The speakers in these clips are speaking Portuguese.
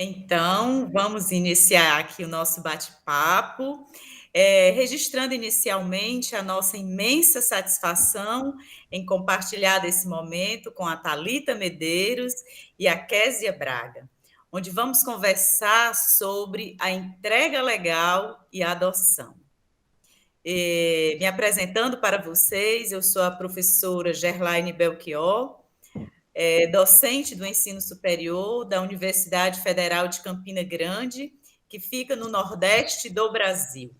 Então, vamos iniciar aqui o nosso bate-papo, registrando inicialmente a nossa imensa satisfação em compartilhar desse momento com a Thalita Medeiros e a Késia Braga, onde vamos conversar sobre a entrega legal e a adoção. Me apresentando para vocês, eu sou a professora Gerlaine Belchior, docente do ensino superior da Universidade Federal de Campina Grande, que fica no Nordeste do Brasil.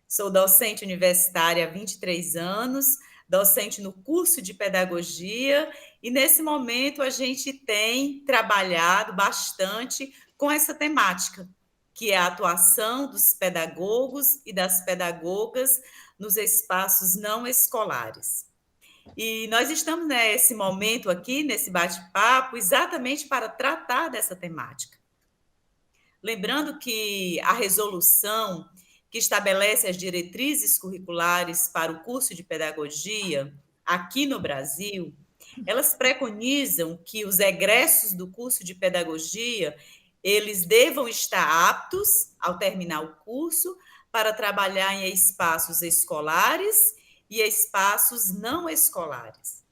Sou docente universitária há 23 anos, docente no curso de pedagogia, e nesse momento a gente tem trabalhado bastante com essa temática, que é a atuação dos pedagogos e das pedagogas nos espaços não escolares. E nós estamos nesse momento aqui, nesse bate-papo, exatamente para tratar dessa temática. Lembrando que a resolução que estabelece as diretrizes curriculares para o curso de pedagogia aqui no Brasil, elas preconizam que os egressos do curso de pedagogia, eles devam estar aptos, ao terminar o curso, para trabalhar em espaços escolares e espaços não escolares.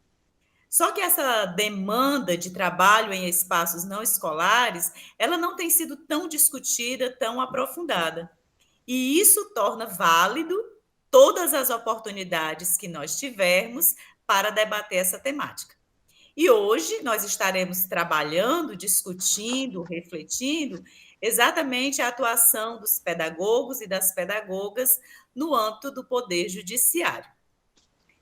Só que essa demanda de trabalho em espaços não escolares, ela não tem sido tão discutida, tão aprofundada. E isso torna válido todas as oportunidades que nós tivermos para debater essa temática. E hoje nós estaremos trabalhando, discutindo, refletindo exatamente a atuação dos pedagogos e das pedagogas no âmbito do Poder Judiciário.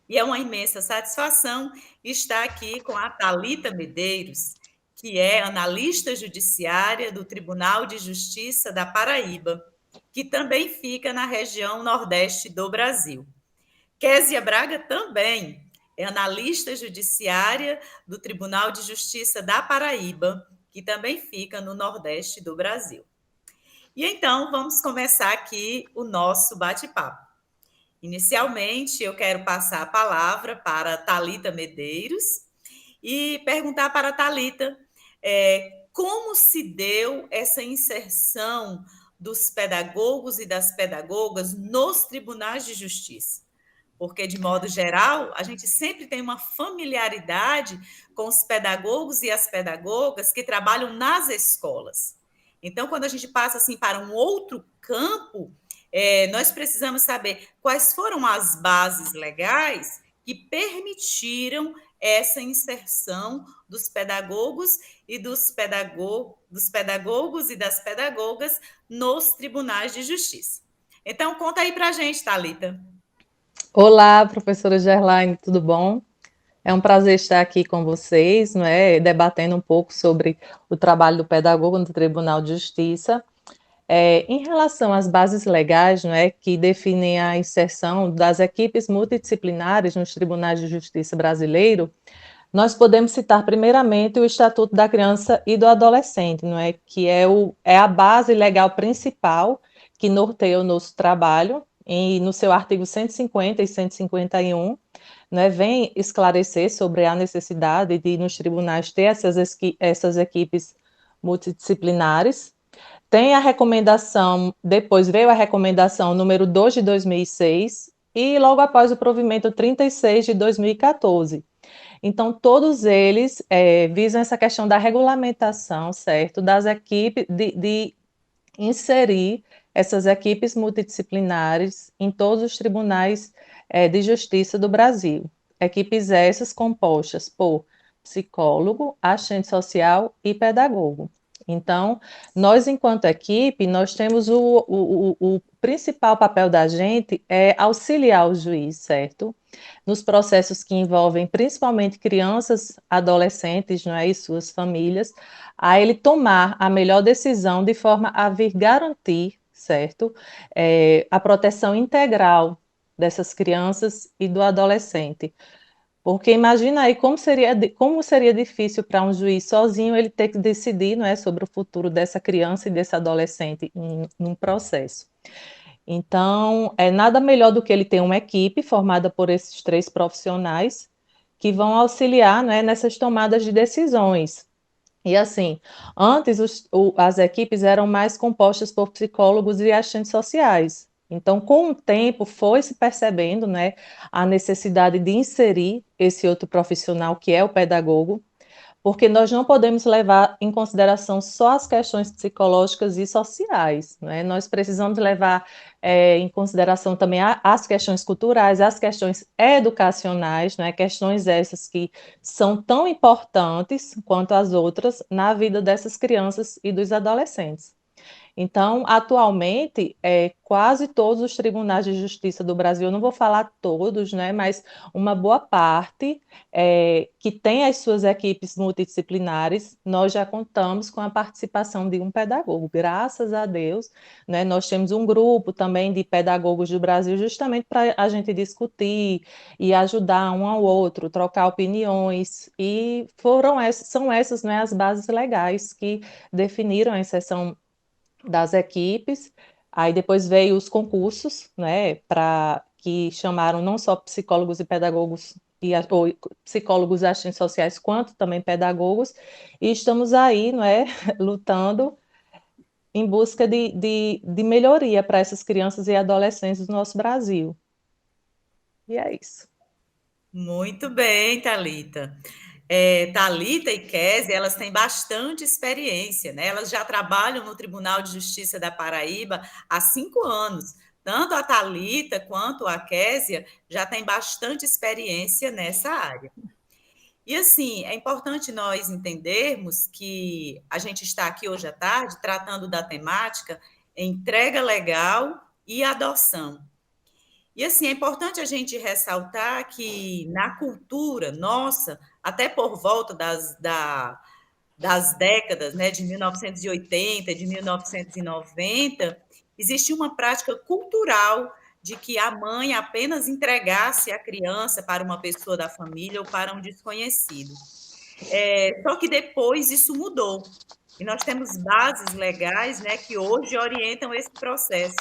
E é uma imensa satisfação estar aqui com a Thalita Medeiros, que é analista judiciária do Tribunal de Justiça da Paraíba, que também fica na região nordeste do Brasil. Késia Braga também é analista judiciária do Tribunal de Justiça da Paraíba, que também fica no nordeste do Brasil. E então, vamos começar aqui o nosso bate-papo. Inicialmente, eu quero passar a palavra para a Thalita Medeiros e perguntar para a Thalita como se deu essa inserção dos pedagogos e das pedagogas nos tribunais de justiça. Porque, de modo geral, a gente sempre tem uma familiaridade com os pedagogos e as pedagogas que trabalham nas escolas. Então, quando a gente passa assim para um outro campo, nós precisamos saber quais foram as bases legais que permitiram essa inserção dos pedagogos e dos pedagogos e das pedagogas nos tribunais de justiça. Então, conta aí para a gente, Thalita. Olá, professora Gerlaine, tudo bom? É um prazer estar aqui com vocês, não é? Debatendo um pouco sobre o trabalho do pedagogo no Tribunal de Justiça. Em relação às bases legais, não é, que definem a inserção das equipes multidisciplinares nos tribunais de justiça brasileiro, nós podemos citar primeiramente o Estatuto da Criança e do Adolescente, não é, que é a base legal principal que norteia o nosso trabalho, e no seu artigo 150 e 151, né, vem esclarecer sobre a necessidade de nos tribunais ter essas equipes multidisciplinares. Tem a recomendação, depois veio a recomendação número 2 de 2006 e logo após o provimento 36 de 2014. Então, todos eles visam essa questão da regulamentação, certo, das equipes, de inserir essas equipes multidisciplinares em todos os tribunais de justiça do Brasil. Equipes essas compostas por psicólogo, assistente social e pedagogo. Então, nós, enquanto equipe, nós temos o principal papel da gente é auxiliar o juiz, certo? Nos processos que envolvem principalmente crianças, adolescentes, não é, e suas famílias, a ele tomar a melhor decisão de forma a vir garantir, certo, a proteção integral dessas crianças e do adolescente. Porque imagina aí como seria difícil para um juiz sozinho ele ter que decidir, não é, sobre o futuro dessa criança e desse adolescente num processo. Então, é nada melhor do que ele ter uma equipe formada por esses 3 profissionais que vão auxiliar, né, nessas tomadas de decisões. E assim, antes as equipes eram mais compostas por psicólogos e assistentes sociais. Então, com o tempo, foi se percebendo, né, a necessidade de inserir esse outro profissional, que é o pedagogo, porque nós não podemos levar em consideração só as questões psicológicas e sociais, né? Nós precisamos levar em consideração também as questões culturais, as questões educacionais, né? Questões essas que são tão importantes quanto as outras na vida dessas crianças e dos adolescentes. Então, atualmente, quase todos os tribunais de justiça do Brasil, eu não vou falar todos, né, mas uma boa parte que tem as suas equipes multidisciplinares, nós já contamos com a participação de um pedagogo. Graças a Deus, né, nós temos um grupo também de pedagogos do Brasil, justamente para a gente discutir e ajudar um ao outro, trocar opiniões, e são essas, né, as bases legais que definiram a exceção das equipes. Aí depois veio os concursos, né, para que chamaram não só psicólogos e pedagogos ou psicólogos e assistentes sociais, quanto também pedagogos, e estamos aí, não é, lutando em busca de melhoria para essas crianças e adolescentes do nosso Brasil. E é isso. Muito bem, Thalita. Thalita e Kézia, elas têm bastante experiência, né? Elas já trabalham no Tribunal de Justiça da Paraíba há 5 anos. Tanto a Thalita quanto a Kézia já têm bastante experiência nessa área. E assim, é importante nós entendermos que a gente está aqui hoje à tarde tratando da temática entrega legal e adoção. E assim, é importante a gente ressaltar que na cultura nossa, até por volta das décadas, né, de 1980, de 1990, existia uma prática cultural de que a mãe apenas entregasse a criança para uma pessoa da família ou para um desconhecido. Só que depois isso mudou. E nós temos bases legais, né, que hoje orientam esse processo.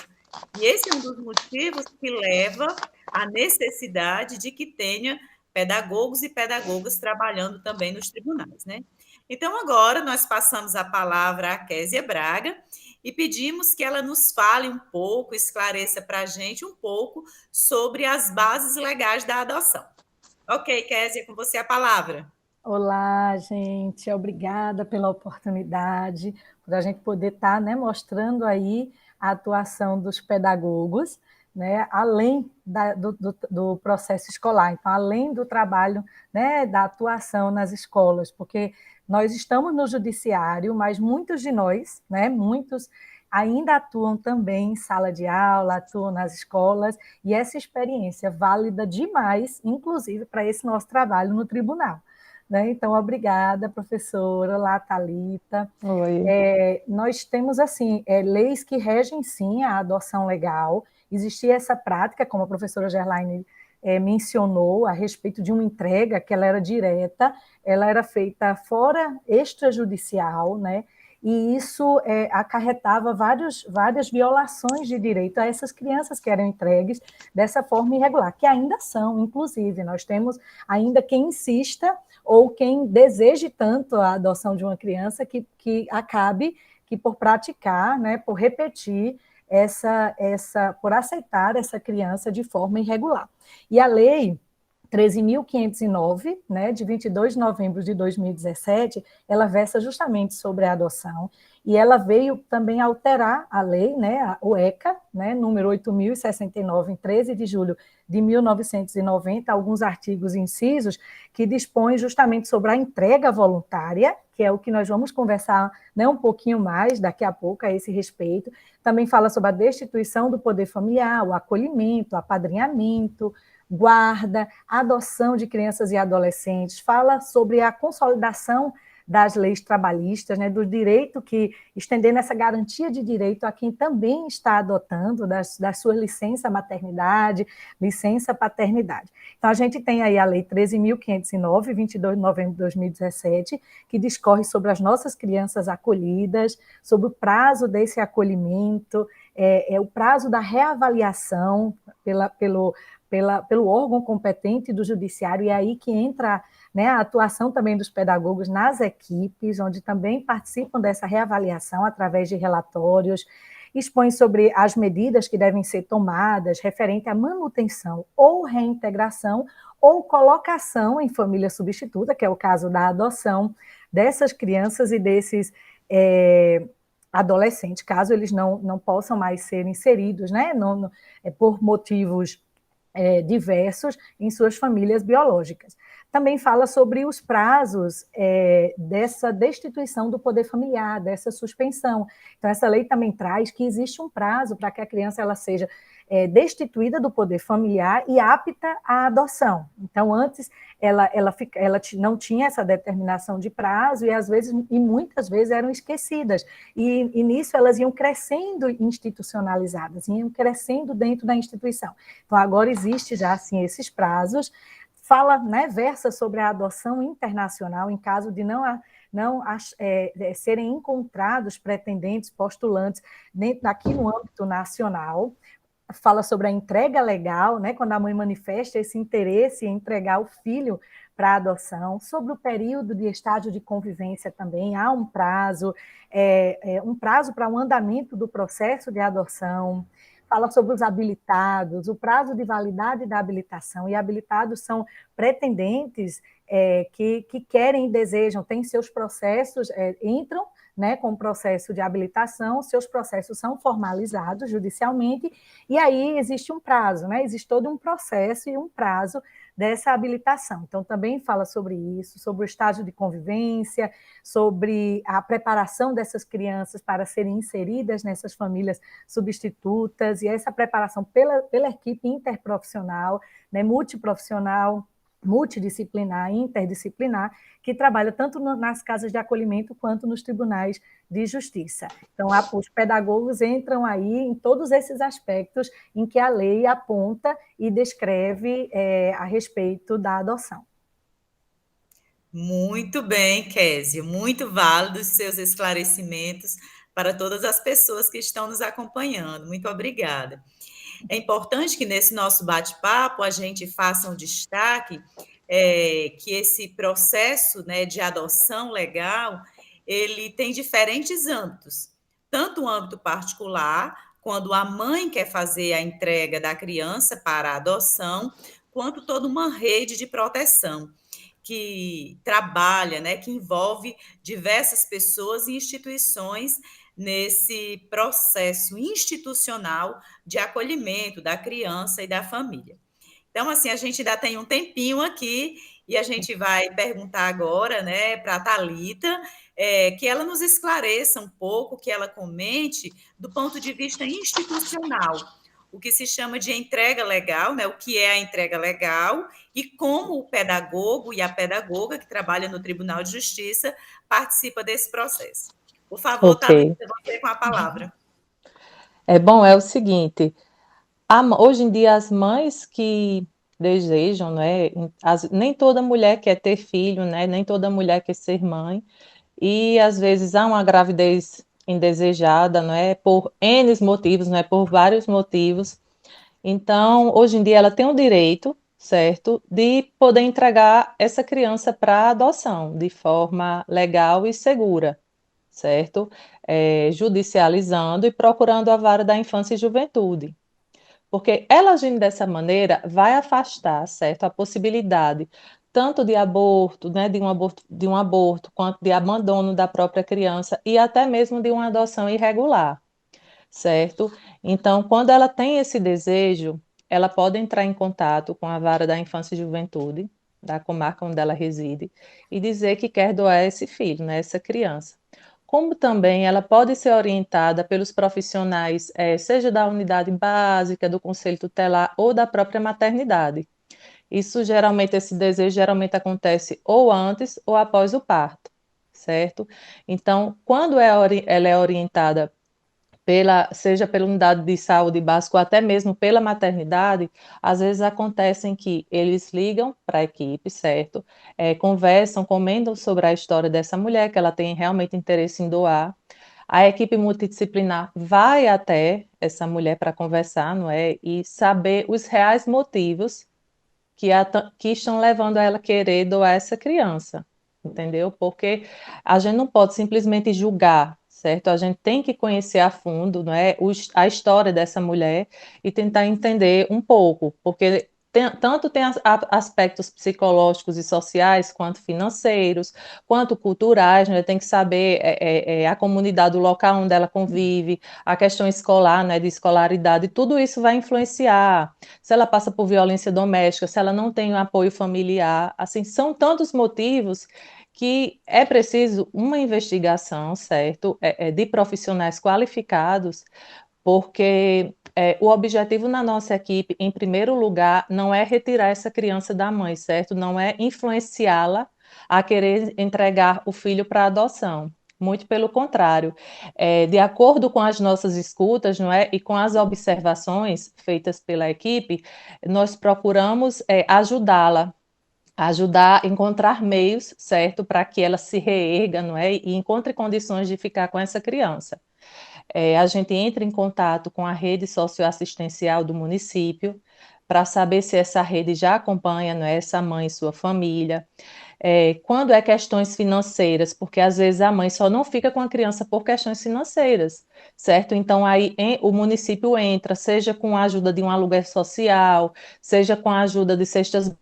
E esse é um dos motivos que leva à necessidade de que tenha pedagogos e pedagogas trabalhando também nos tribunais, né? Então, agora nós passamos a palavra à Kézia Braga e pedimos que ela nos fale um pouco, esclareça para a gente um pouco sobre as bases legais da adoção. Ok, Kézia, com você a palavra. Olá, gente, obrigada pela oportunidade, por a gente poder estar, né, mostrando aí a atuação dos pedagogos, né, além do processo escolar, então, além do trabalho, né, da atuação nas escolas, porque nós estamos no judiciário, mas muitos de nós, né, muitos ainda atuam também em sala de aula, atuam nas escolas, e essa experiência válida demais, inclusive para esse nosso trabalho no tribunal. Né? Então, obrigada, professora. Olá, Thalita. Oi. Nós temos, assim, leis que regem, sim, a adoção legal. Existia essa prática, como a professora Gerlaine mencionou, a respeito de uma entrega que ela era direta, ela era feita fora extrajudicial, né? E isso acarretava várias violações de direito a essas crianças que eram entregues dessa forma irregular, que ainda são, inclusive. Nós temos ainda quem insista ou quem deseje tanto a adoção de uma criança que acabe que por praticar, né, por repetir por aceitar essa criança de forma irregular. E a lei 13.509, né, de 22 de novembro de 2017, ela versa justamente sobre a adoção, e ela veio também alterar a lei, né, o ECA, né, número 8.069, em 13 de julho de 1990, alguns artigos e incisos que dispõem justamente sobre a entrega voluntária, que é o que nós vamos conversar, né, um pouquinho mais daqui a pouco a esse respeito. Também fala sobre a destituição do poder familiar, o acolhimento, o apadrinhamento, guarda, adoção de crianças e adolescentes, fala sobre a consolidação das leis trabalhistas, né, do direito que, estendendo essa garantia de direito a quem também está adotando, da sua licença maternidade, licença paternidade. Então, a gente tem aí a Lei 13.509, 22 de novembro de 2017, que discorre sobre as nossas crianças acolhidas, sobre o prazo desse acolhimento, o prazo da reavaliação pelo órgão competente do judiciário, e é aí que entra, né, a atuação também dos pedagogos nas equipes, onde também participam dessa reavaliação através de relatórios, expõe sobre as medidas que devem ser tomadas referente à manutenção ou reintegração ou colocação em família substituta, que é o caso da adoção dessas crianças e desses adolescentes, caso eles não possam mais ser inseridos, né, por motivos diversos em suas famílias biológicas. Também fala sobre os prazos dessa destituição do poder familiar, dessa suspensão. Então, essa lei também traz que existe um prazo para que a criança ela seja destituída do poder familiar e apta à adoção. Então, antes, ela não tinha essa determinação de prazo e muitas vezes eram esquecidas. E nisso elas iam crescendo institucionalizadas, iam crescendo dentro da instituição. Então, agora existe já, assim, esses prazos. Fala, né, versa sobre a adoção internacional em caso de não serem encontrados pretendentes, postulantes aqui no âmbito nacional. Fala sobre a entrega legal, né, quando a mãe manifesta esse interesse em entregar o filho para a adoção, sobre o período de estágio de convivência também, há um prazo para o andamento do processo de adoção. Fala sobre os habilitados, o prazo de validade da habilitação, e habilitados são pretendentes que querem e desejam, têm seus processos, entram, né, com o processo de habilitação, seus processos são formalizados judicialmente, e aí existe um prazo, né, existe todo um processo e um prazo dessa habilitação. Então, também fala sobre isso, sobre o estágio de convivência, sobre a preparação dessas crianças para serem inseridas nessas famílias substitutas, e essa preparação pela equipe interprofissional, né, multiprofissional, multidisciplinar, interdisciplinar, que trabalha tanto nas casas de acolhimento quanto nos tribunais de justiça. Então, os pedagogos entram aí em todos esses aspectos em que a lei aponta e descreve a respeito da adoção. Muito bem, Kézia, muito válidos os seus esclarecimentos para todas as pessoas que estão nos acompanhando. Muito obrigada. É importante que nesse nosso bate-papo a gente faça um destaque que esse processo, né, de adoção legal, ele tem diferentes âmbitos, tanto o âmbito particular, quando a mãe quer fazer a entrega da criança para a adoção, quanto toda uma rede de proteção que trabalha, né, que envolve diversas pessoas e instituições nesse processo institucional de acolhimento da criança e da família. Então, assim, a gente ainda tem um tempinho aqui e a gente vai perguntar agora, né, para a Thalita, que ela nos esclareça um pouco, que ela comente do ponto de vista institucional, o que se chama de entrega legal, né, o que é a entrega legal e como o pedagogo e a pedagoga que trabalha no Tribunal de Justiça participa desse processo. Por favor, Ok. Thalita, você com a palavra. É o seguinte, hoje em dia as mães que desejam, né, nem toda mulher quer ter filho, né, nem toda mulher quer ser mãe, e às vezes há uma gravidez indesejada, não é, por N motivos, não é, por vários motivos. Então, hoje em dia ela tem o direito, certo, de poder entregar essa criança para adoção de forma legal e segura, certo? Judicializando e procurando a vara da infância e juventude. Porque ela agindo dessa maneira vai afastar, certo, a possibilidade tanto de aborto, né, de um aborto, quanto de abandono da própria criança e até mesmo de uma adoção irregular, certo? Então, quando ela tem esse desejo, ela pode entrar em contato com a vara da infância e juventude, da comarca onde ela reside, e dizer que quer doar esse filho, né, essa criança. Como também ela pode ser orientada pelos profissionais, seja da unidade básica, do conselho tutelar ou da própria maternidade. Esse desejo geralmente acontece ou antes ou após o parto, certo? Então, quando ela é orientada seja pela unidade de saúde básica ou até mesmo pela maternidade, às vezes acontecem que eles ligam para a equipe, certo? Conversam, comentam sobre a história dessa mulher, que ela tem realmente interesse em doar. A equipe multidisciplinar vai até essa mulher para conversar, não é? E saber os reais motivos que estão levando ela a querer doar essa criança, entendeu? Porque a gente não pode simplesmente julgar, certo? A gente tem que conhecer a fundo, não é, a história dessa mulher e tentar entender um pouco, porque tanto tem aspectos psicológicos e sociais, quanto financeiros, quanto culturais, né? Tem que saber a comunidade, o local onde ela convive, a questão escolar, né, de escolaridade, tudo isso vai influenciar se ela passa por violência doméstica, se ela não tem um apoio familiar, assim, são tantos motivos que é preciso uma investigação, certo, de profissionais qualificados, porque o objetivo na nossa equipe, em primeiro lugar, não é retirar essa criança da mãe, certo? Não é influenciá-la a querer entregar o filho para adoção. Muito pelo contrário, de acordo com as nossas escutas, não é, e com as observações feitas pela equipe, nós procuramos ajudá-la, ajudar a encontrar meios, certo, para que ela se reerga, não é, e encontre condições de ficar com essa criança. A gente entra em contato com a rede socioassistencial do município para saber se essa rede já acompanha, não é, essa mãe e sua família. Quando é questões financeiras, porque às vezes a mãe só não fica com a criança por questões financeiras, certo? Então aí o município entra, seja com a ajuda de um aluguel social, seja com a ajuda de cestas,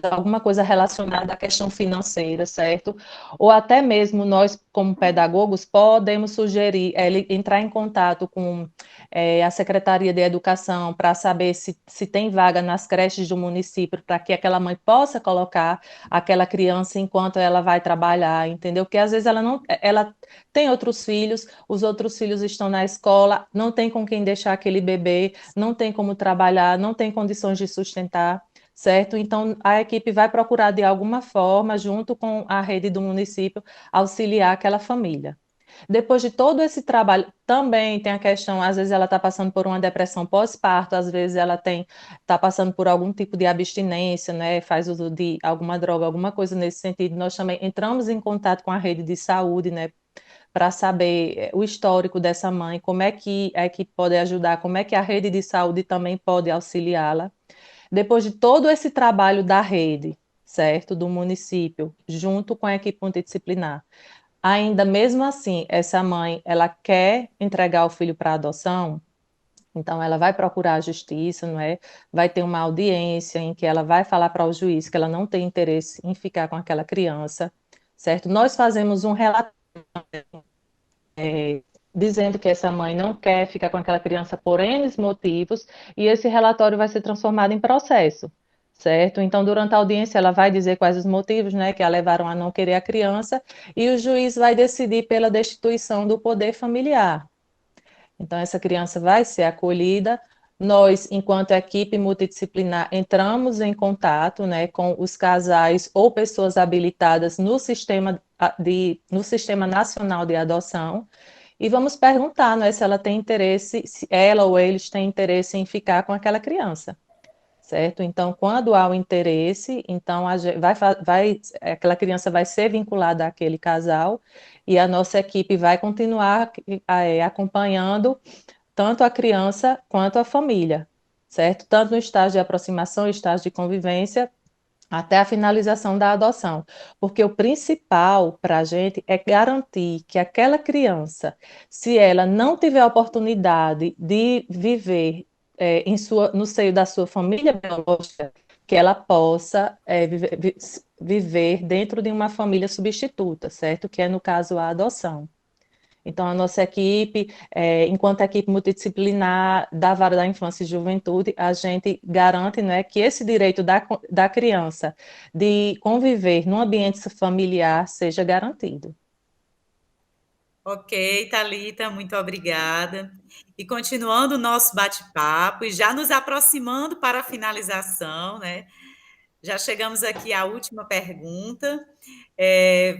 alguma coisa relacionada à questão financeira, certo? Ou até mesmo nós, como pedagogos, podemos sugerir ele entrar em contato com a Secretaria de Educação para saber se tem vaga nas creches do município, para que aquela mãe possa colocar aquela criança enquanto ela vai trabalhar, entendeu? Porque às vezes ela tem outros filhos, os outros filhos estão na escola, não tem com quem deixar aquele bebê, não tem como trabalhar, não tem condições de sustentar, certo? Então, a equipe vai procurar, de alguma forma, junto com a rede do município, auxiliar aquela família. Depois de todo esse trabalho, também tem a questão, às vezes ela está passando por uma depressão pós-parto, às vezes ela está passando por algum tipo de abstinência, né? Faz uso de alguma droga, alguma coisa nesse sentido. Nós também entramos em contato com a rede de saúde, né? Para saber o histórico dessa mãe, como é que a equipe pode ajudar, como é que a rede de saúde também pode auxiliá-la. Depois de todo esse trabalho da rede, certo, do município, junto com a equipe multidisciplinar, ainda mesmo assim, essa mãe, ela quer entregar o filho para adoção, então ela vai procurar a justiça, não é? Vai ter uma audiência em que ela vai falar para o juiz que ela não tem interesse em ficar com aquela criança, certo? Nós fazemos um relatório dizendo que essa mãe não quer ficar com aquela criança por N motivos, e esse relatório vai ser transformado em processo, certo? Então, durante a audiência, ela vai dizer quais os motivos, né, que a levaram a não querer a criança, e o juiz vai decidir pela destituição do poder familiar. Então, essa criança vai ser acolhida. Nós, enquanto equipe multidisciplinar, entramos em contato, né, com os casais ou pessoas habilitadas no Sistema Nacional de Adoção, e vamos perguntar, né, se ela tem interesse, se ela ou eles têm interesse em ficar com aquela criança, certo? Então, quando há o interesse, então aquela criança vai ser vinculada àquele casal e a nossa equipe vai continuar acompanhando tanto a criança quanto a família, certo? Tanto no estágio de aproximação, estágio de convivência, até a finalização da adoção. Porque o principal para a gente é garantir que aquela criança, se ela não tiver a oportunidade de viver no seio da sua família biológica, que ela possa viver dentro de uma família substituta, certo? Que é, no caso, a adoção. Então, a nossa equipe, enquanto equipe multidisciplinar da Vara da Infância e Juventude, a gente garante, né, que esse direito da criança de conviver num ambiente familiar seja garantido. Ok, Thalita, muito obrigada. E continuando o nosso bate-papo, e já nos aproximando para a finalização, né? Já chegamos aqui à última pergunta.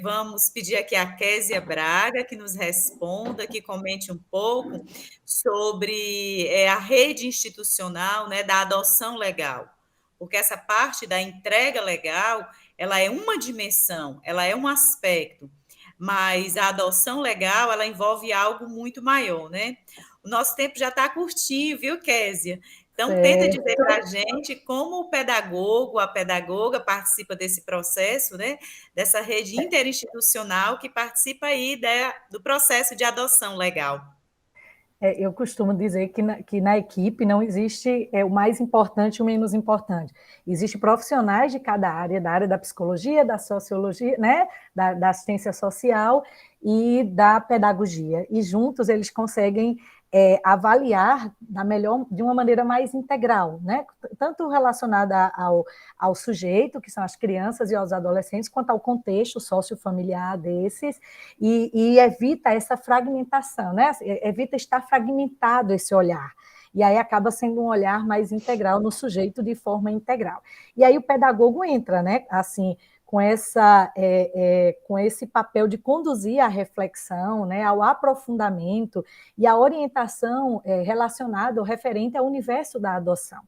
Vamos pedir aqui a Késia Braga que nos responda, que comente um pouco sobre a rede institucional, né, da adoção legal, porque essa parte da entrega legal, ela é uma dimensão, ela é um aspecto, mas a adoção legal, ela envolve algo muito maior, né? O nosso tempo já está curtinho, viu, Késia? Então, tenta dizer para a gente como o pedagogo, a pedagoga participa desse processo, né? Dessa rede interinstitucional que participa aí do processo de adoção legal. Eu costumo dizer que na equipe não existe o mais importante e o menos importante. Existem profissionais de cada área, da área da psicologia, da sociologia, né, da assistência social e da pedagogia. E juntos eles conseguem avaliar de uma maneira mais integral, né? Tanto relacionada ao sujeito, que são as crianças e aos adolescentes, quanto ao contexto sociofamiliar desses, e evita essa fragmentação, né? Evita estar fragmentado esse olhar. E aí acaba sendo um olhar mais integral no sujeito de forma integral. E aí o pedagogo entra, né? Assim, com esse papel de conduzir a reflexão, né, ao aprofundamento e à orientação relacionada ou referente ao universo da adoção.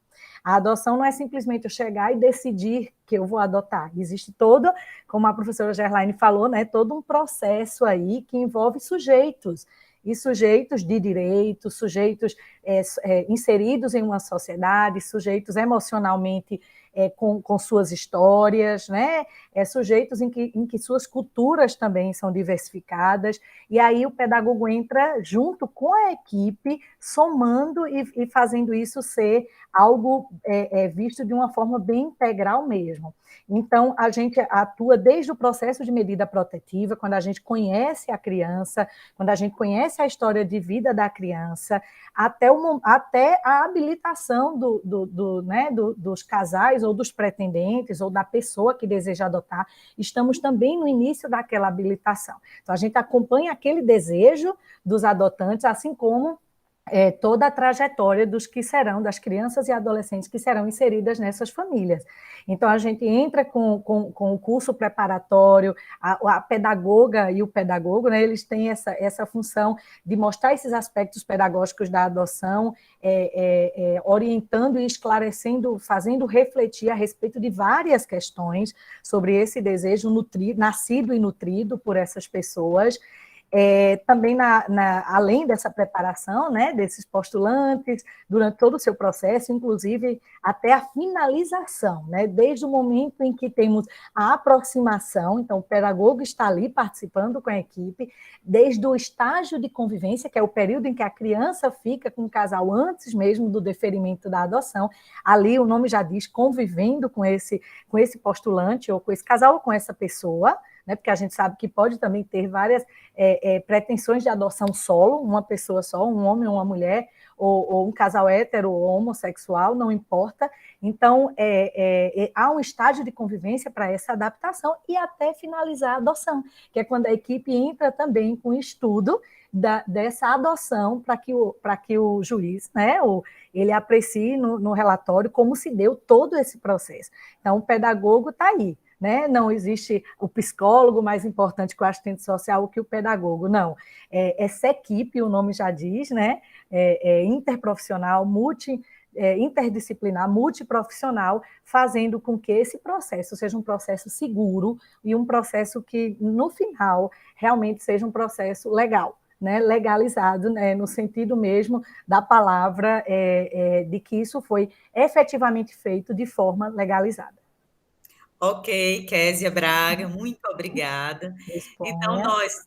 A adoção não é simplesmente eu chegar e decidir que eu vou adotar. Existe todo, como a professora Gerlaine falou, né, todo um processo aí que envolve sujeitos, e sujeitos de direito, sujeitos inseridos em uma sociedade, sujeitos emocionalmente com suas histórias, né? Sujeitos em que suas culturas também são diversificadas, e aí o pedagogo entra junto com a equipe, somando e fazendo isso ser algo visto de uma forma bem integral mesmo. Então, a gente atua desde o processo de medida protetiva, quando a gente conhece a criança, quando a gente conhece a história de vida da criança, até a habilitação dos casais ou dos pretendentes ou da pessoa que deseja adotar. Estamos também no início daquela habilitação. Então, a gente acompanha aquele desejo dos adotantes, assim como toda a trajetória das crianças e adolescentes que serão inseridas nessas famílias. Então, a gente entra com o curso preparatório, a pedagoga e o pedagogo, né, eles têm essa função de mostrar esses aspectos pedagógicos da adoção, orientando e esclarecendo, fazendo refletir a respeito de várias questões sobre esse desejo nascido e nutrido por essas pessoas. Também além dessa preparação, né, desses postulantes, durante todo o seu processo, inclusive até a finalização, né, desde o momento em que temos a aproximação, então o pedagogo está ali participando com a equipe, desde o estágio de convivência, que é o período em que a criança fica com o casal antes mesmo do deferimento da adoção, ali o nome já diz, convivendo com esse postulante, ou com esse casal, ou com essa pessoa, né, porque a gente sabe que pode também ter várias pretensões de adoção solo, uma pessoa só, um homem ou uma mulher, ou um casal hétero ou homossexual, não importa. Então, há um estágio de convivência para essa adaptação e até finalizar a adoção, que é quando a equipe entra também com estudo dessa adoção para que o juiz, né, ele aprecie no relatório como se deu todo esse processo. Então, o pedagogo está aí. Né? Não existe o psicólogo mais importante que o assistente social que o pedagogo, não. Essa equipe, o nome já diz, né? Interprofissional, interdisciplinar, multiprofissional, fazendo com que esse processo seja um processo seguro e um processo que, no final, realmente seja um processo legal. Né, legalizado, né, no sentido mesmo da palavra, de que isso foi efetivamente feito de forma legalizada. Ok, Késia Braga, muito obrigada. Então, nós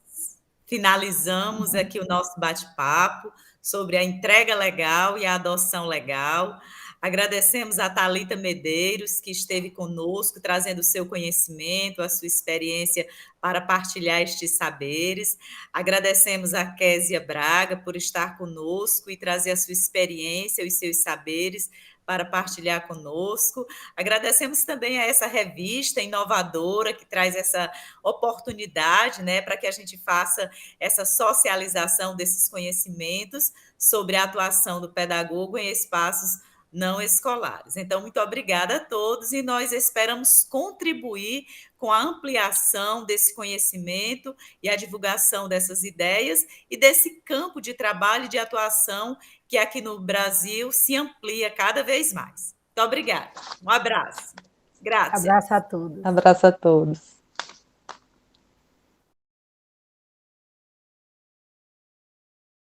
finalizamos aqui o nosso bate-papo sobre a entrega legal e a adoção legal. Agradecemos a Thalita Medeiros, que esteve conosco, trazendo o seu conhecimento, a sua experiência para partilhar estes saberes. Agradecemos a Késia Braga por estar conosco e trazer a sua experiência e os seus saberes para partilhar conosco. Agradecemos também a essa revista inovadora que traz essa oportunidade, né, para que a gente faça essa socialização desses conhecimentos sobre a atuação do pedagogo em espaços não escolares. Então, muito obrigada a todos e nós esperamos contribuir com a ampliação desse conhecimento e a divulgação dessas ideias e desse campo de trabalho e de atuação que aqui no Brasil se amplia cada vez mais. Muito obrigada. Um abraço. Graças. Abraço a todos. Abraço a todos.